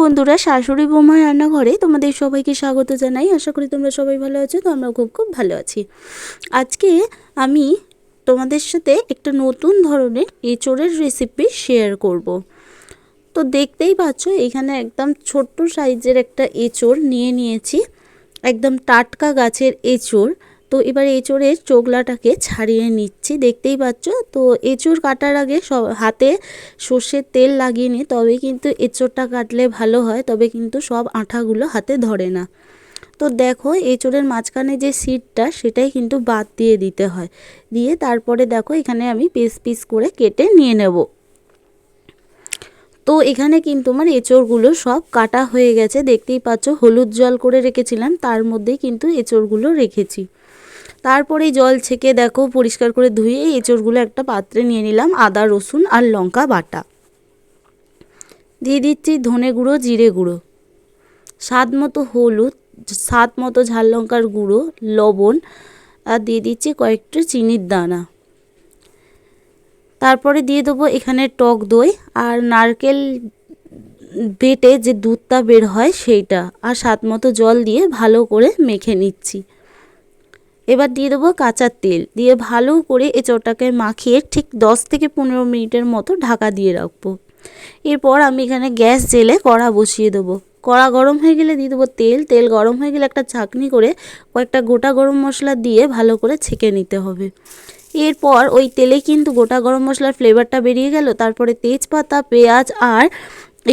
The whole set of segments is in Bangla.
বন্ধুরা, শাশুড়ি বৌমা রান্নাঘরে তোমাদের সবাইকে স্বাগত জানাই। আশা করি তোমরা সবাই ভালো আছো। তো আমরা খুব ভালো আছি। আজকে আমি তোমাদের সাথে একটা নতুন ধরনের এঁচোড়ের রেসিপি শেয়ার করব। তো দেখতেই পাচ্ছ এখানে একদম ছোট্ট সাইজের একটা এঁচোড় নিয়েছি, একদম টাটকা গাছের এঁচোড়। তো এবার এঁচোড়ের চোগলাটাকে ছাড়িয়ে নিচ্ছি, দেখতেই পাচ্ছ। তো এঁচোড় কাটার আগে হাতে সর্ষের তেল লাগিয়ে নিই, তবে কিন্তু এঁচোড়টা কাটলে ভালো হয়, তবে কিন্তু সব আঠাগুলো হাতে ধরে না। তো দেখো এঁচোড়ের মাঝখানে যে সিটটা সেটাই কিন্তু বাদ দিয়ে দিতে হয়। দিয়ে তারপরে দেখো এখানে আমি পিস পিস করে কেটে নিয়ে নেব। তো এখানে কিন্তু আমার এঁচোড়গুলো সব কাটা হয়ে গেছে, দেখতেই পাচ্ছ। হলুদ জল করে রেখেছিলাম, তার মধ্যেই কিন্তু এঁচোড়গুলো রেখেছি। তারপরে জল ছেঁকে দেখো পরিষ্কার করে ধুয়ে এঁচোড়গুলো একটা পাত্রে নিয়ে নিলাম। আদা রসুন আর লঙ্কা বাটা দিয়ে দিচ্ছি, ধনে গুঁড়ো, জিরে গুঁড়ো, স্বাদ মতো হলুদ, স্বাদ মতো ঝাল লঙ্কার গুঁড়ো, লবণ, আর দিয়ে দিচ্ছি কয়েকটা চিনির দানা। তারপরে দিয়ে দেবো এখানে টক দই আর নারকেল বেটে যে দুধটা বের হয় সেইটা, আর স্বাদ মতো জল দিয়ে ভালো করে মেখে নিচ্ছি। এবার দিয়ে দেবো কাঁচা তেল, দিয়ে ভালো করে এঁচোড়টাকে মাখিয়ে ঠিক 10 থেকে 15 মিনিটের মতো ঢাকা দিয়ে রাখবো। এরপর আমি এখানে গ্যাস জেলে কড়া বসিয়ে দেবো। কড়া গরম হয়ে গেলে দিয়ে দেবো তেল। তেল গরম হয়ে গেলে একটা ছাঁকনি করে কয়েকটা গোটা গরম মশলা দিয়ে ভালো করে ছেঁকে নিতে হবে। এরপর ওই তেলে কিন্তু গোটা গরম মশলার ফ্লেভারটা বেরিয়ে গেল। তারপরে তেজপাতা, পেঁয়াজ আর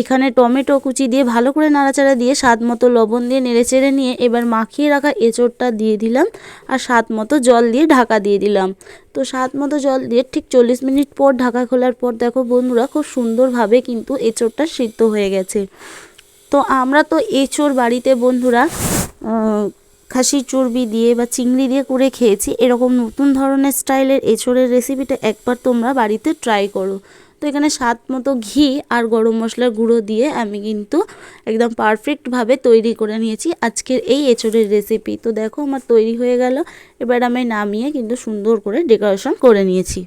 এখানে টমেটো কুচি দিয়ে ভালো করে নাড়াচাড়া দিয়ে স্বাদ মতো লবণ দিয়ে নেড়েচেড়ে নিয়ে এবার মাখিয়ে রাখা এঁচোড়টা দিয়ে দিলাম, আর স্বাদ মতো জল দিয়ে ঢাকা দিয়ে দিলাম। তো স্বাদ মতো জল দিয়ে ঠিক 40 মিনিট পর ঢাকা খোলার পর দেখো বন্ধুরা খুব সুন্দরভাবে কিন্তু এঁচোড়টা সিদ্ধ হয়ে গেছে। তো আমরা তো এঁচোড় বাড়িতে বন্ধুরা খাসির চর্বি দিয়ে বা চিংড়ি দিয়ে করে খেয়েছি। এরকম নতুন ধরনের স্টাইলের এঁচোড়ের রেসিপিটা একবার তোমরা বাড়িতে ট্রাই করো। তো এখানে স্বাদ মতো ঘি আর গরম মশলার গুঁড়ো দিয়ে আমি কিন্তু একদম পারফেক্টভাবে তৈরি করে নিয়েছি আজকের এই এঁচোড়ের রেসিপি। তো দেখো আমার তৈরি হয়ে গেল। এবার আমি নামিয়ে কিন্তু সুন্দর করে ডেকোরেশন করে নিয়েছি।